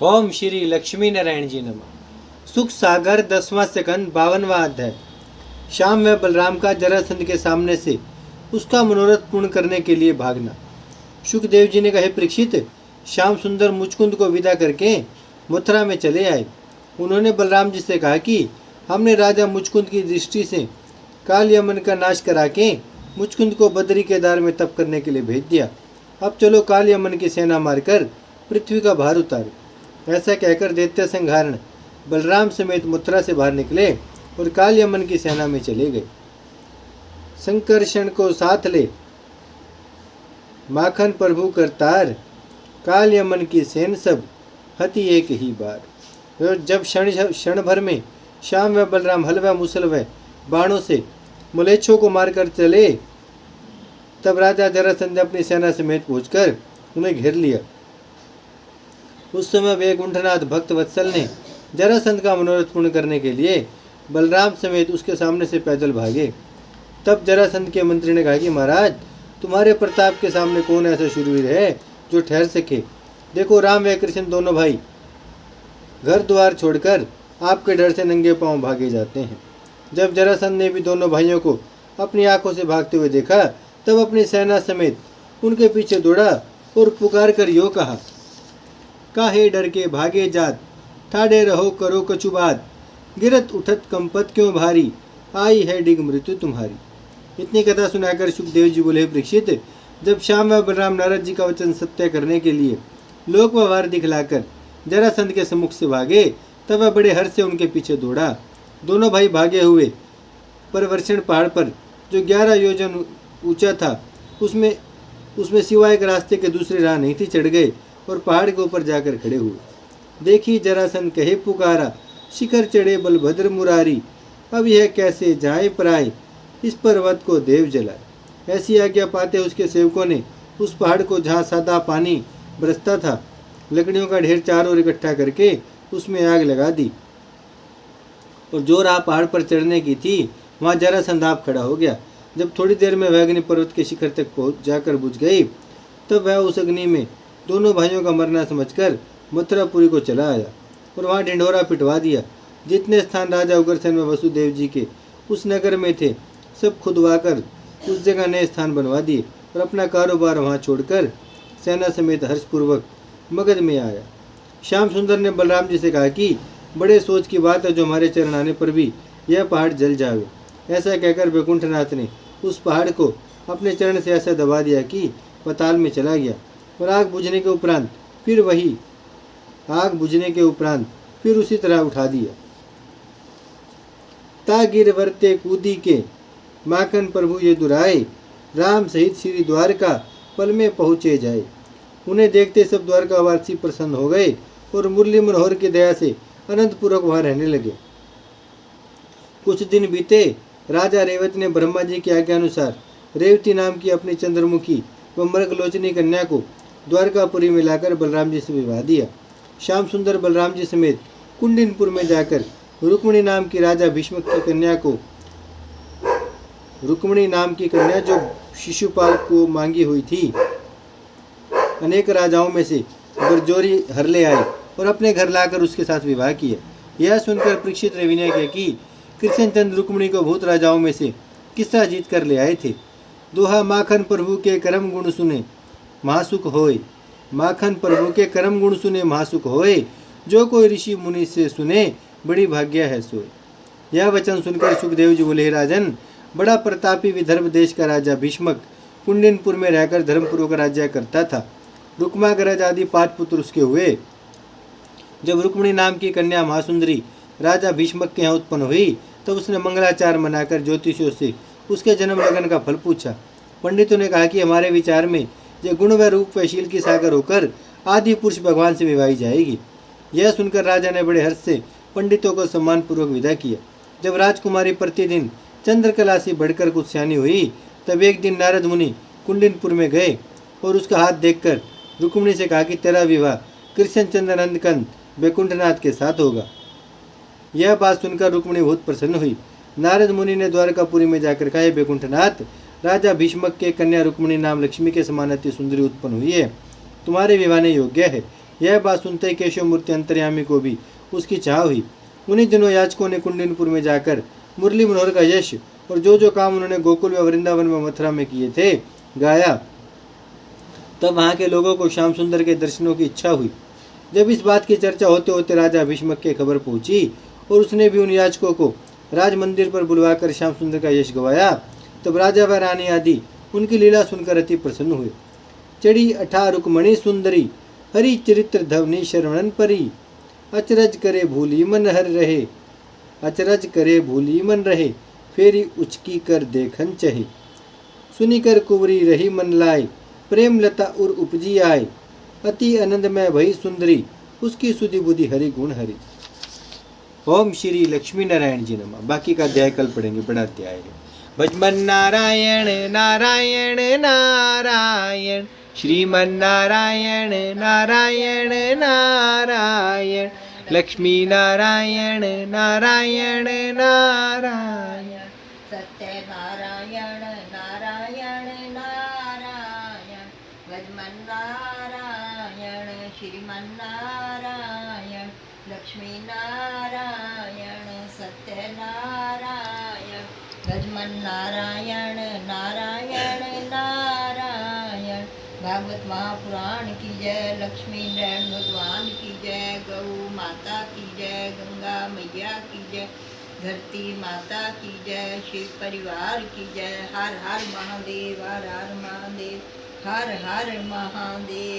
ओम श्री लक्ष्मी नारायण जी नमः। सुख सागर 10वां सेकंड 52वां अध्याय। श्याम व बलराम का जरासंध के सामने से उसका मनोरथ पूर्ण करने के लिए भागना। सुखदेव जी ने कहे, परीक्षित, श्याम सुंदर मुचकुंद को विदा करके मथुरा में चले आए। उन्होंने बलराम जी से कहा कि हमने राजा मुचकुंद की दृष्टि से काल यमन का नाश करा के मुचकुंद को बद्री केदार में तप करने के लिए भेज दिया। अब चलो काल यमन की सेना मारकर पृथ्वी का भार उतारे। ऐसा कहकर दैत्य संहारण बलराम समेत मथुरा से बाहर निकले और काल यमन की सेना में चले गए। संकर्षण को साथ ले माखन प्रभु करतार, काल यमन की सेन सब हति एक ही बार। और जब क्षण भर में श्याम व बलराम हल व मुसल व बाणों से मलेच्छों को मारकर चले, तब राजा जरासंध अपनी सेना समेत पहुंचकर उन्हें घेर लिया। उस समय वैकुंठनाथ भक्त वत्सल ने जरासंध का मनोरथ पूर्ण करने के लिए बलराम समेत उसके सामने से पैदल भागे। तब जरासंध के मंत्री ने कहा कि महाराज, तुम्हारे प्रताप के सामने कौन ऐसा शूरवीर है जो ठहर सके। देखो, राम व कृष्ण दोनों भाई घर द्वार छोड़कर आपके डर से नंगे पांव भागे जाते हैं। जब जरासंध ने भी दोनों भाइयों को अपनी आंखों से भागते हुए देखा, तब अपनी सेना समेत उनके पीछे दौड़ा और पुकार कर यो कहा, काहे डर के भागे जात, ठाड़े रहो करो कछु बात, गिरत उठत कंपत क्यों भारी, आई है डिग मृत्यु तुम्हारी। इतनी कथा सुनाकर सुखदेव जी बोले, परीक्षित, जब श्याम व बलराम नारद जी का वचन सत्य करने के लिए लोक व्यवहार दिखलाकर जरासंध के सम्मुख से भागे, तब वह बड़े हर्ष से उनके पीछे दौड़ा। दोनों भाई भागे हुए परवर्षण पहाड़ पर, जो 11 योजन ऊंचा था, उसमें सिवाय एक रास्ते के दूसरे राह नहीं थी, चढ़ गए और पहाड़ के ऊपर जाकर खड़े हुए। देखी जरासंध कहे पुकारा, शिखर चढ़े बलभद्र मुरारी, अब यह कैसे जाए पराए, इस पर्वत को देव जलाए। ऐसी आज्ञा पाते उसके सेवकों ने उस पहाड़ को, जहाँ सादा पानी बरसता था, लकड़ियों का ढेर चारों ओर इकट्ठा करके उसमें आग लगा दी। और जो राह पहाड़ पर चढ़ने की थी, वहाँ जरासंध आप खड़ा हो गया। जब थोड़ी देर में वह अग्नि पर्वत के शिखर तक पहुँच जाकर बुझ गई, तब वह उस अग्नि में दोनों भाइयों का मरना समझकर मथुरापुरी को चला आया और वहाँ ढिंढोरा पिटवा दिया। जितने स्थान राजा उग्रसेन व वसुदेव जी के उस नगर में थे, सब खुदवाकर उस जगह नए स्थान बनवा दिए और अपना कारोबार वहाँ छोड़कर सेना समेत हर्षपूर्वक मगध में आया। श्याम सुंदर ने बलराम जी से कहा कि बड़े सोच की बात है जो हमारे चरण आने पर भी यह पहाड़ जल जावे। ऐसा कहकर वैकुंठनाथ ने उस पहाड़ को अपने चरण से ऐसा दबा दिया कि पाताल में चला गया और आग बुझने के उपरांत फिर उसी तरह उठा दिया। तागिर वर्ते कूदी के माखन प्रभु ये दुराए, राम सहित श्री द्वारका पल में पहुँचे जाए। उन्हें देखते सब द्वारकावासी प्रसन्न हो गए और मुरली मनोहर की दया से अनंत पूर्वक वहाँ रहने लगे। कुछ दिन बीते, राजा रेवत ने ब्रह्मा जी की आज्ञा अनुसार रेवती नाम की अपनी चंद्रमुखी व मृगलोचनी कन्या को द्वारकापुरी में लाकर बलराम जी से विवाह दिया। श्याम सुंदर बलराम जी समेत कुंडिनपुर में जाकर रुक्मिणी नाम की राजा भीष्मक की कन्या जो शिशुपाल को मांगी हुई थी, अनेक राजाओं में से बरजोरी हर ले आए और अपने घर लाकर उसके साथ विवाह किया। यह सुनकर परीक्षित ने विनय किया कि कृष्णचंद्र रुक्मिणी को भूत राजाओं में से किस्सा जीत कर ले आए थे। दोहा माखन प्रभु के कर्म गुण सुने महासुख होए, माखन प्रभु के कर्म गुण सुने महासुख होए, जो कोई ऋषि मुनि से सुने बड़ी भाग्य है सोए। यह वचन सुनकर सुखदेव जी बोले, राजन, बड़ा प्रतापी विदर्भ देश का राजा भीष्मक कुंडिनपुर में रहकर धर्मपूर्वक राज्य करता था। रुक्माग्रज आदि 5 पुत्र उसके हुए। जब रुक्मिणी नाम की कन्या महासुंदरी राजा भीष्मक के यहाँ उत्पन्न हुई, तब उसने मंगलाचार मनाकर ज्योतिषियों से उसके जन्म लगन का फल पूछा। पंडितों ने कहा कि हमारे विचार में यह गुण व रूप व शील की सागर होकर आदि पुरुष भगवान से विवाही जाएगी। यह सुनकर राजा ने बड़े हर्ष से पंडितों को सम्मानपूर्वक विदा किया। जब राजकुमारी प्रतिदिन चंद्रकला से बढ़कर कुछ सियानी हुई, तब एक दिन नारद मुनि कुंडिनपुर में गए और उसका हाथ देखकर रुक्मिणी से कहा कि तेरा विवाह कृष्णचंद्र नंदकंद वैकुंठनाथ के साथ होगा। यह बात सुनकर रुक्मिणी बहुत प्रसन्न हुई। नारद मुनि ने द्वारकापुरी में जाकर कहा, वैकुंठनाथ, राजा भीष्मक के कन्या रुक्मिणी नाम लक्ष्मी के समान अति सुंदरी उत्पन्न हुई है, तुम्हारे विवाह योग्य है। यह बात सुनते ही केशव मूर्ति अंतर्यामी को भी उसकी चाह हुई। उन्हीं दिनों याचकों ने कुंडनपुर में जाकर मुरली मनोहर का यश और जो जो काम उन्होंने गोकुल व वृंदावन व मथुरा में किए थे गाया। तब वहां के लोगों को श्याम सुंदर के दर्शनों की इच्छा हुई। जब इस बात की चर्चा होते होते राजा भीष्मक के खबर पहुंची और उसने भी उन याचकों को राज मंदिर पर बुलवाकर श्याम सुंदर का यश गवाया, तब राजा व रानी आदि उनकी लीला सुनकर अति प्रसन्न हुए। चढ़ी 18 रुक्मणी सुंदरी, हरि चरित्र धवनी शरणन परी, अचरज करे भूली मन हर रहे, अचरज करे भूली मन रहे, फेरी उचकी कर देखन चहे, सुनी कर कुंवरी रही मन लाए, प्रेम लता उर उपजी आए, अति आनंद में भई सुंदरी, उसकी सुधि बुद्धि हरि गुण हरि। ओम श्री लक्ष्मी नारायण जी नमः। बाकी का अध्याय कल पढ़ेंगे, बड़ा अध्याय है। भजमन नारायण नारायण नारायण, श्रीमन नारायण नारायण नारायण, लक्ष्मी नारायण नारायण नारायण, सत्य नारायण नारायण नारायण, भजमन नारायण श्रीमन नारायण, लक्ष्मी नारायण सत्य नारायण, भजमन नारायण नारायण नारायण। भागवत महापुराण की जय, लक्ष्मी नारायण भगवान की जय, गौ माता की जय, गंगा मैया की जय, धरती माता की जय, शिव परिवार की जय। हर हर महादेव, हर हर महादेव, हर हर महादेव।